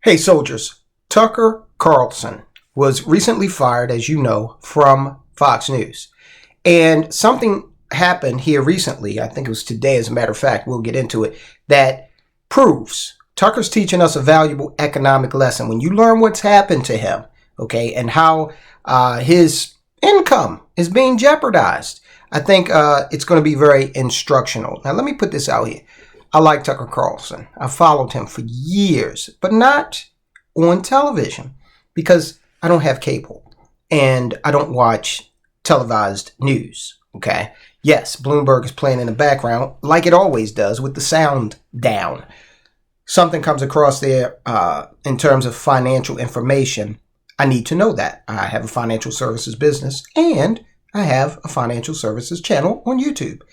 Hey soldiers, Tucker Carlson was recently fired, as you know, from Fox News. And something happened here recently, I think it was today as a matter of fact, we'll get into it, that proves Tucker's teaching us a valuable economic lesson. When you learn what's happened to him, okay, and how his income is being jeopardized, I think it's going to be very instructional. Now, let me put this out here. I like Tucker Carlson. I followed him for years, but not on television because I don't have cable and I don't watch televised news, okay? Yes, Bloomberg is playing in the background like it always does with the sound down. Something comes across there in terms of financial information. I need to know that. I have a financial services business and I have a financial services channel on YouTube.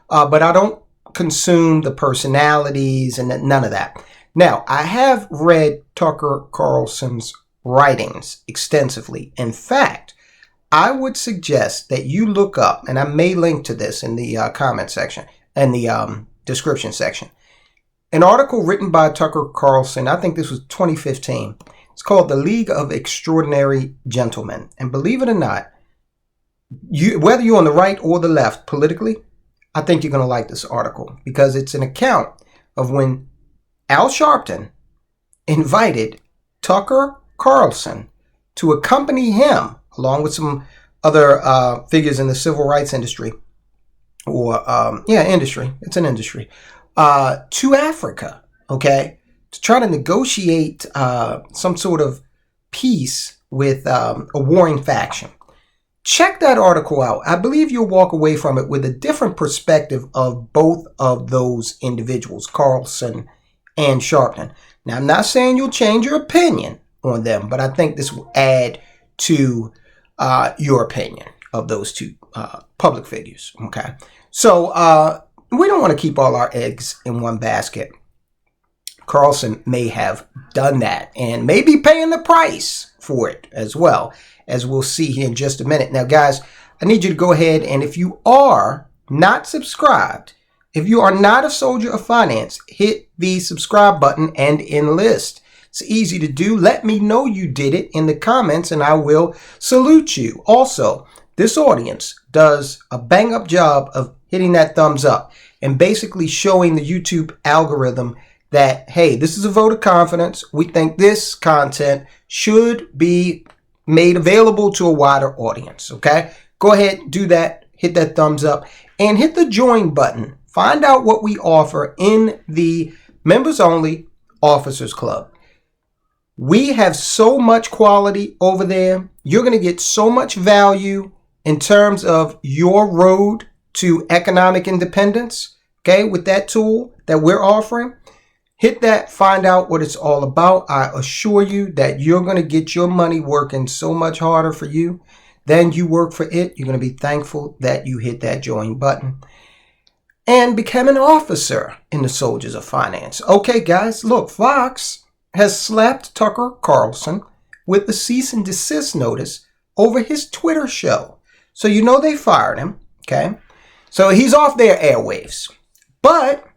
But I don't consume the personalities and none of that. Now, I have read Tucker Carlson's writings extensively. In fact, I would suggest that you look up, and I may link to this in the comment section and the description section, an article written by Tucker Carlson. I think this was 2015. It's called The League of Extraordinary Gentlemen. And believe it or not, whether you're on the right or the left politically, I think you're going to like this article because it's an account of when Al Sharpton invited Tucker Carlson to accompany him, along with some other figures in the civil rights industry, or industry. It's an industry, to Africa, okay, to try to negotiate some sort of peace with a warring faction. Check that article out. I believe you'll walk away from it with a different perspective of both of those individuals, Carlson and Sharpton. Now, I'm not saying you'll change your opinion on them, but I think this will add to your opinion of those two public figures. Okay, so we don't want to keep all our eggs in one basket. Carlson may have done that and may be paying the price for it as well, as we'll see here in just a minute. Now, guys, I need you to go ahead and if you are not subscribed, if you are not a soldier of finance, hit the subscribe button and enlist. It's easy to do. Let me know you did it in the comments and I will salute you. Also, this audience does a bang-up job of hitting that thumbs up and basically showing the YouTube algorithm that, hey, this is a vote of confidence. We think this content should be made available to a wider audience, okay? Go ahead, do that, hit that thumbs up, and hit the join button. Find out what we offer in the members-only Officers Club. We have so much quality over there. You're going to get so much value in terms of your road to economic independence, okay, with that tool that we're offering. Hit that, find out what it's all about. I assure you that you're going to get your money working so much harder for you than you work for it. You're going to be thankful that you hit that join button and become an officer in the Soldiers of Finance. Okay, guys, look, Fox has slapped Tucker Carlson with the cease and desist notice over his Twitter show. So you know they fired him, okay? So he's off their airwaves. But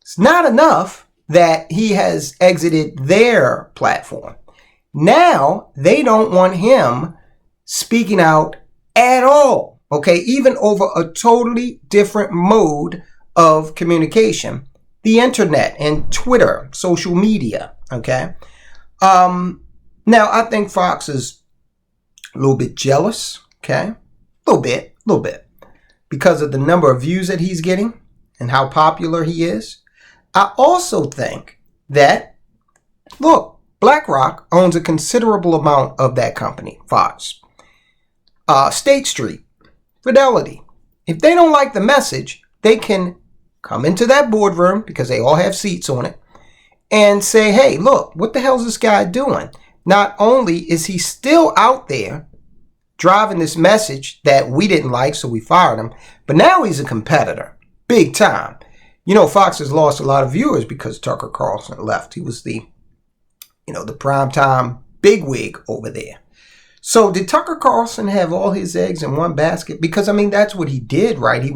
it's not enough that he has exited their platform. Now, they don't want him speaking out at all, okay? Even over a totally different mode of communication, the internet and Twitter, social media, okay? Now, I think Fox is a little bit jealous, okay? A little bit, because of the number of views that he's getting and how popular he is. I also think that, look, BlackRock owns a considerable amount of that company, Fox. State Street, Fidelity. If they don't like the message, they can come into that boardroom, because they all have seats on it, and say, hey, look, what the hell is this guy doing? Not only is he still out there driving this message that we didn't like, so we fired him, but now he's a competitor, big time. You know, Fox has lost a lot of viewers because Tucker Carlson left. He was the primetime bigwig over there. So did Tucker Carlson have all his eggs in one basket? Because, I mean, that's what he did, right? He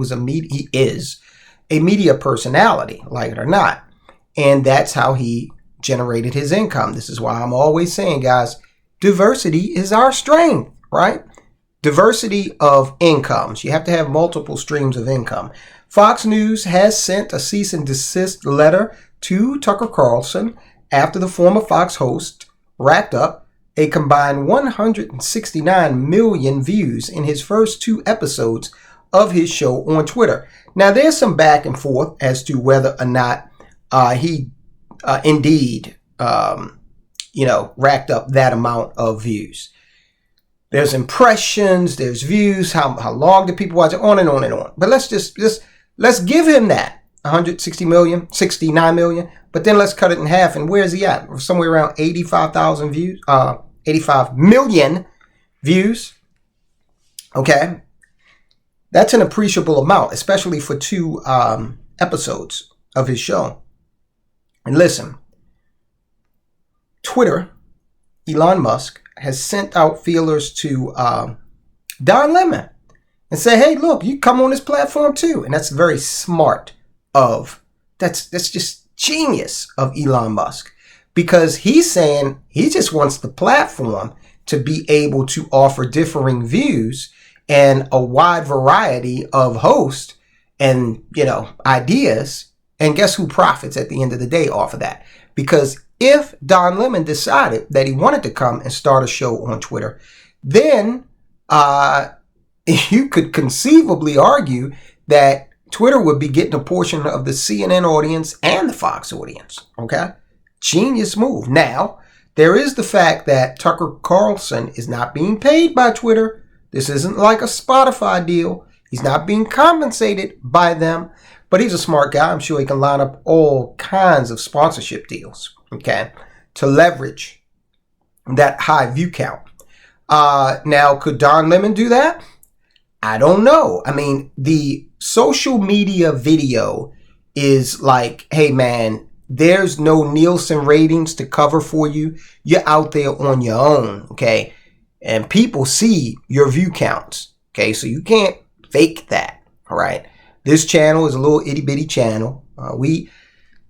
is a media personality, like it or not. And that's how he generated his income. This is why I'm always saying, guys, diversity is our strength, right? Diversity of incomes. You have to have multiple streams of income. Fox News has sent a cease and desist letter to Tucker Carlson after the former Fox host racked up a combined 169 million views in his first 2 episodes of his show on Twitter. Now, there's some back and forth as to whether or not he indeed, racked up that amount of views. There's impressions, there's views, how long did people watch it, on and on and on. But let's give him that 160 million, 69 million. But then let's cut it in half. And where is he at? Somewhere around 85,000 views, 85 million views. Okay. That's an appreciable amount, especially for 2 episodes of his show. And listen, Twitter, Elon Musk, has sent out feelers to Don Lemon and say, hey, look, you come on this platform too. And that's very smart that's just genius of Elon Musk, because he's saying he just wants the platform to be able to offer differing views and a wide variety of hosts and, ideas. And guess who profits at the end of the day off of that? Because if Don Lemon decided that he wanted to come and start a show on Twitter, then you could conceivably argue that Twitter would be getting a portion of the CNN audience and the Fox audience. Okay? Genius move. Now, there is the fact that Tucker Carlson is not being paid by Twitter. This isn't like a Spotify deal. He's not being compensated by them. But he's a smart guy. I'm sure he can line up all kinds of sponsorship deals, okay, to leverage that high view count. Now, could Don Lemon do that? I don't know. I mean, the social media video is like, hey, man, there's no Nielsen ratings to cover for you. You're out there on your own, okay? And people see your view counts, okay? So you can't fake that, all right? This channel is a little itty bitty channel. We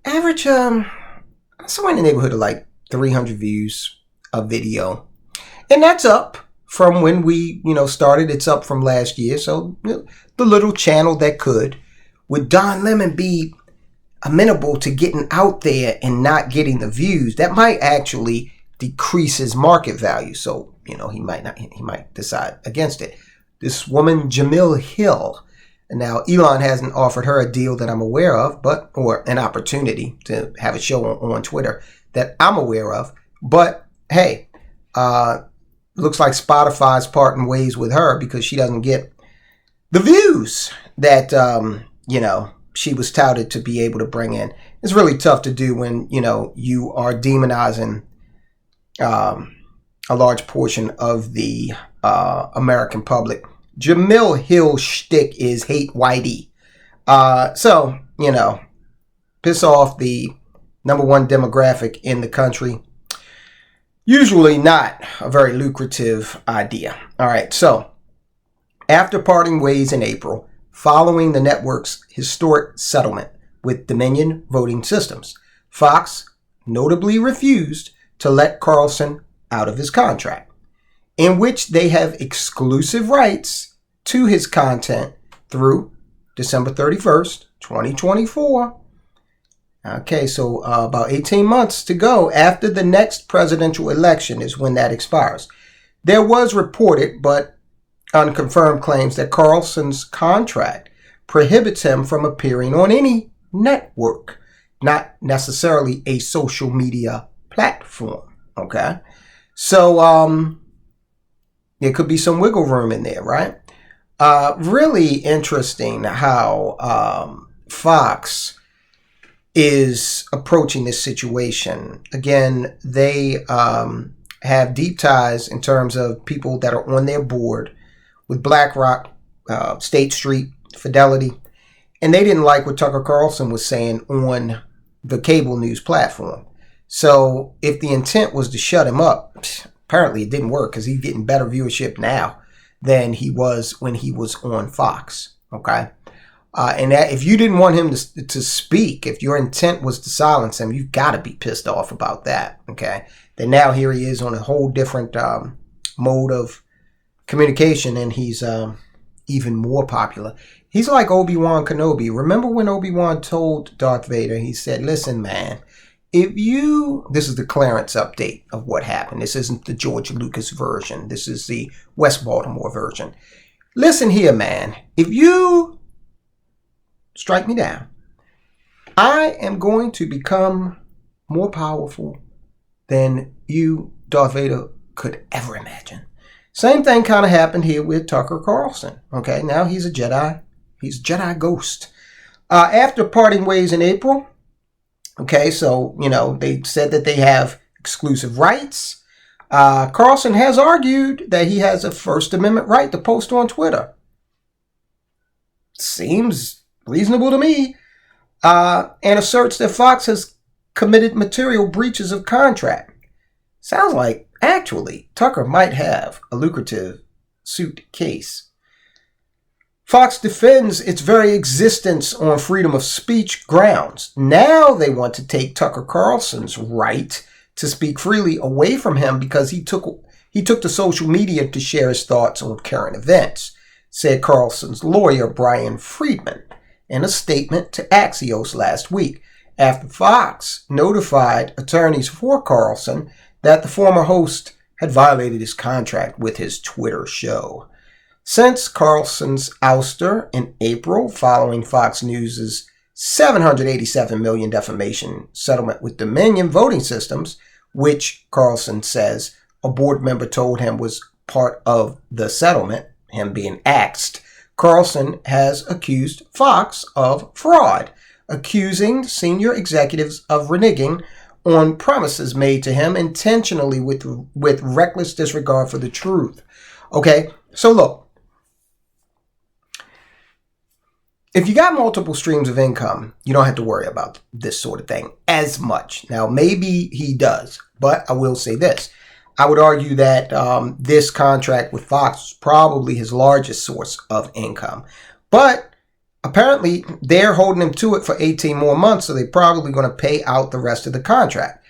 average somewhere in the neighborhood of like 300 views a video. And that's up from when we, started. It's up from last year. So the little channel that could. Would Don Lemon be amenable to getting out there and not getting the views? That might actually decrease his market value. So, he might decide against it. This woman, Jamil Hill. Now, Elon hasn't offered her a deal that I'm aware of, or an opportunity to have a show on Twitter that I'm aware of. But hey, looks like Spotify's parting ways with her because she doesn't get the views that, she was touted to be able to bring in. It's really tough to do when, you are demonizing a large portion of the American public. Jamil Hill's shtick is hate whitey. So, piss off the number 1 demographic in the country. Usually not a very lucrative idea. All right, so after parting ways in April, following the network's historic settlement with Dominion Voting Systems, Fox notably refused to let Carlson out of his contract, in which they have exclusive rights to his content through December 31st, 2024. Okay, so about 18 months to go after the next presidential election is when that expires. There was reported but unconfirmed claims that Carlson's contract prohibits him from appearing on any network, not necessarily a social media platform. Okay, so there could be some wiggle room in there, right? Really interesting how Fox is approaching this situation. Again, they have deep ties in terms of people that are on their board with BlackRock, State Street, Fidelity, and they didn't like what Tucker Carlson was saying on the cable news platform. So if the intent was to shut him up, apparently it didn't work because he's getting better viewership now than he was when he was on Fox. Okay. And that if you didn't want him to speak, if your intent was to silence him, you've got to be pissed off about that. Okay. Then now here he is on a whole different mode of communication, and he's even more popular. He's like Obi-Wan Kenobi. Remember when Obi-Wan told Darth Vader, he said, listen, man, this is the Clarence update of what happened. This isn't the George Lucas version. This is the West Baltimore version. Listen here, man. If you strike me down, I am going to become more powerful than you, Darth Vader, could ever imagine. Same thing kind of happened here with Tucker Carlson. Okay, now he's a Jedi. He's a Jedi ghost. After parting ways in April, okay, so, they said that they have exclusive rights. Carlson has argued that he has a First Amendment right to post on Twitter. Seems reasonable to me. And asserts that Fox has committed material breaches of contract. Sounds like, actually, Tucker might have a lucrative suit case. Fox defends its very existence on freedom of speech grounds. Now they want to take Tucker Carlson's right to speak freely away from him because he took to social media to share his thoughts on current events, said Carlson's lawyer Brian Friedman in a statement to Axios last week, after Fox notified attorneys for Carlson that the former host had violated his contract with his Twitter show. Since Carlson's ouster in April, following Fox News' $787 million defamation settlement with Dominion Voting Systems, which Carlson says a board member told him was part of the settlement, him being axed, Carlson has accused Fox of fraud, accusing senior executives of reneging on promises made to him intentionally with reckless disregard for the truth. Okay, so look. If you got multiple streams of income, you don't have to worry about this sort of thing as much. Now, maybe he does, but I will say this. I would argue that this contract with Fox was probably his largest source of income. But apparently, they're holding him to it for 18 more months, so they're probably going to pay out the rest of the contract.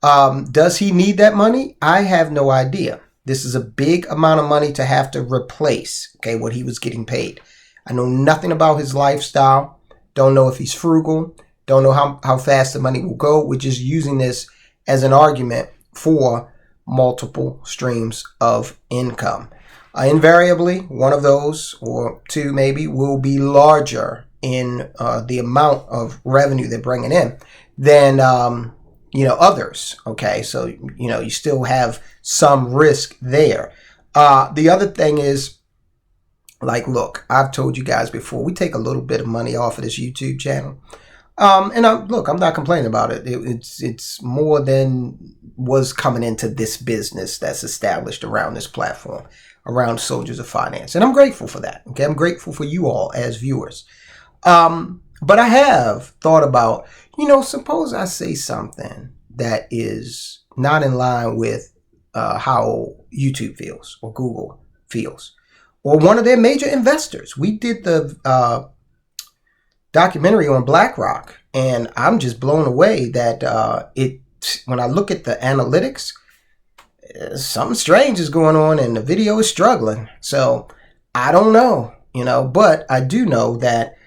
Does he need that money? I have no idea. This is a big amount of money to have to replace, okay, what he was getting paid. I know nothing about his lifestyle. Don't know if he's frugal. Don't know how fast the money will go. We're just using this as an argument for multiple streams of income. Invariably, one of those, or two maybe, will be larger in the amount of revenue they're bringing in than, others. Okay, so, you still have some risk there. The other thing is, look, I've told you guys before, we take a little bit of money off of this YouTube channel. And I'm not complaining about it. It's more than was coming into this business that's established around this platform, around Soldiers of Finance. And I'm grateful for that. Okay, I'm grateful for you all as viewers. But I have thought about, suppose I say something that is not in line with how YouTube feels or Google feels, or one of their major investors. We did the documentary on BlackRock, and I'm just blown away that when I look at the analytics, something strange is going on and the video is struggling. So I don't know, but I do know that,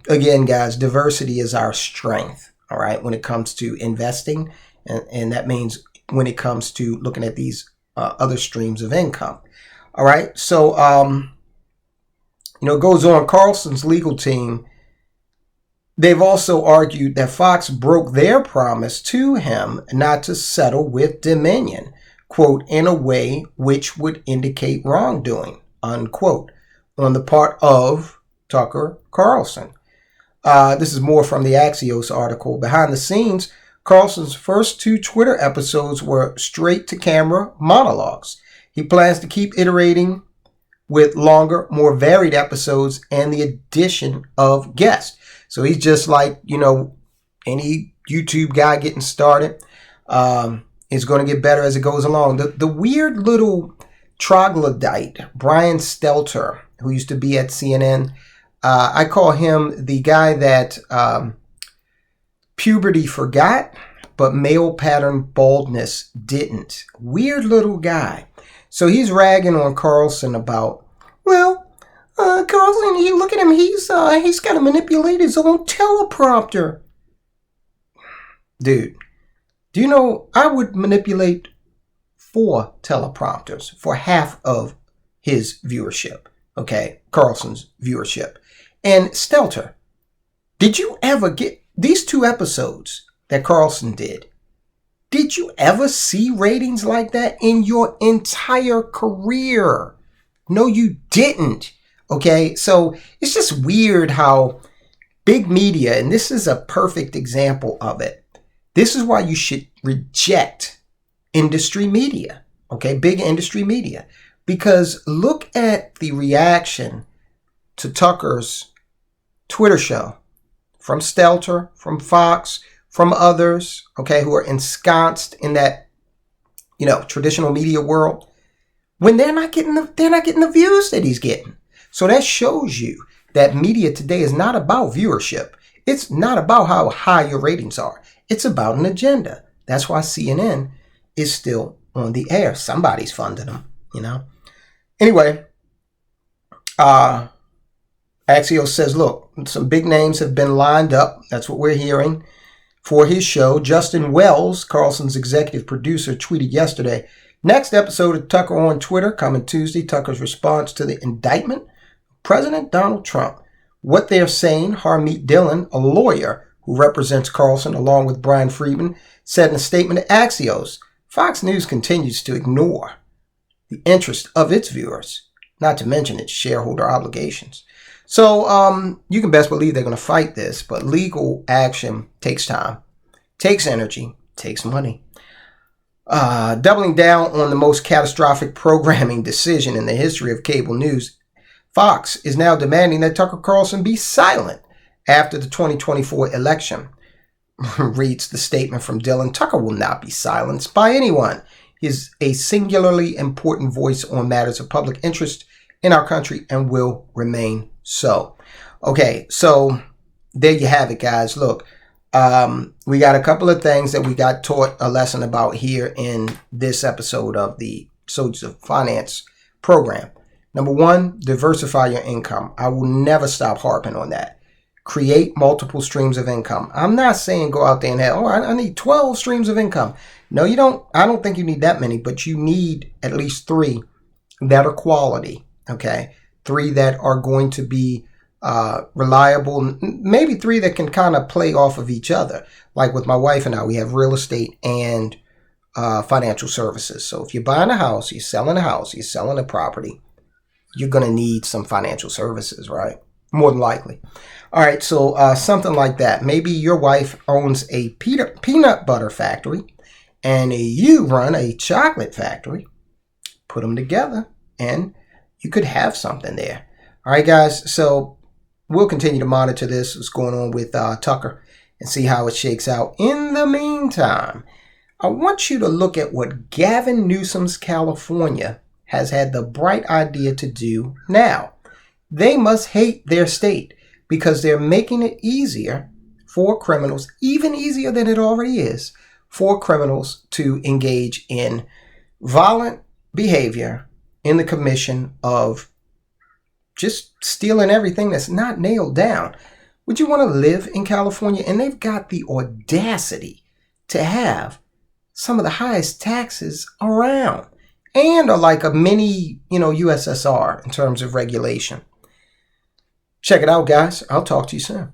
again, guys, diversity is our strength, all right, when it comes to investing. And that means when it comes to looking at these other streams of income. All right. So, it goes on. Carlson's legal team, they've also argued that Fox broke their promise to him not to settle with Dominion, quote, in a way which would indicate wrongdoing, unquote, on the part of Tucker Carlson. This is more from the Axios article. Behind the scenes, Carlson's first 2 Twitter episodes were straight-to-camera monologues. He plans to keep iterating with longer, more varied episodes and the addition of guests. So he's just like, any YouTube guy getting started. It's going to get better as it goes along. The weird little troglodyte, Brian Stelter, who used to be at CNN, I call him the guy that puberty forgot, but male pattern baldness didn't. Weird little guy. So he's ragging on Carlson about, well, Carlson, you look at him, he's got to manipulate his own teleprompter. Dude, do you know I would manipulate 4 teleprompters for half of his viewership, okay? Carlson's viewership. And Stelter, did you ever get these 2 episodes that Carlson did? Did you ever see ratings like that in your entire career? No, you didn't. Okay, so it's just weird how big media, and this is a perfect example of it. This is why you should reject industry media, okay, big industry media. Because look at the reaction to Tucker's Twitter show from Stelter, from Fox, from others, okay, who are ensconced in that, traditional media world, when they're not getting the views that he's getting. So that shows you that media today is not about viewership. It's not about how high your ratings are. It's about an agenda. That's why CNN is still on the air. Somebody's funding them, Anyway, Axios says, look, some big names have been lined up. That's what we're hearing for his show. Justin Wells, Carlson's executive producer, tweeted yesterday, next episode of Tucker on Twitter, coming Tuesday, Tucker's response to the indictment of President Donald Trump. What they're saying, Harmeet Dillon, a lawyer who represents Carlson along with Brian Friedman, said in a statement to Axios, Fox News continues to ignore the interest of its viewers, not to mention its shareholder obligations. So you can best believe they're going to fight this, but legal action takes time, takes energy, takes money. Doubling down on the most catastrophic programming decision in the history of cable news, Fox is now demanding that Tucker Carlson be silent after the 2024 election. Reads the statement from Dillon. Tucker will not be silenced by anyone. He is a singularly important voice on matters of public interest in our country and will remain so. Okay, so there you have it, guys. Look, we got a couple of things that we got taught a lesson about here in this episode of the Soldiers of Finance program. Number 1, diversify your income. I will never stop harping on that. Create multiple streams of income. I'm not saying go out there and have, I need 12 streams of income. No, you don't. I don't think you need that many, but you need at least 3 that are quality. Okay, 3 that are going to be reliable. Maybe 3 that can kind of play off of each other. Like with my wife and I, we have real estate and financial services. So if you're buying a house, you're selling a house, you're selling a property, you're going to need some financial services, right? More than likely. All right, so something like that. Maybe your wife owns a peanut butter factory and you run a chocolate factory. Put them together and you could have something there. All right, guys, so we'll continue to monitor this, what's going on with Tucker, and see how it shakes out. In the meantime, I want you to look at what Gavin Newsom's California has had the bright idea to do now. They must hate their state because they're making it easier for criminals, even easier than it already is, for criminals to engage in violent behavior in the commission of just stealing everything that's not nailed down. Would you want to live in California? And they've got the audacity to have some of the highest taxes around and are like a mini, USSR in terms of regulation. Check it out, guys. I'll talk to you soon.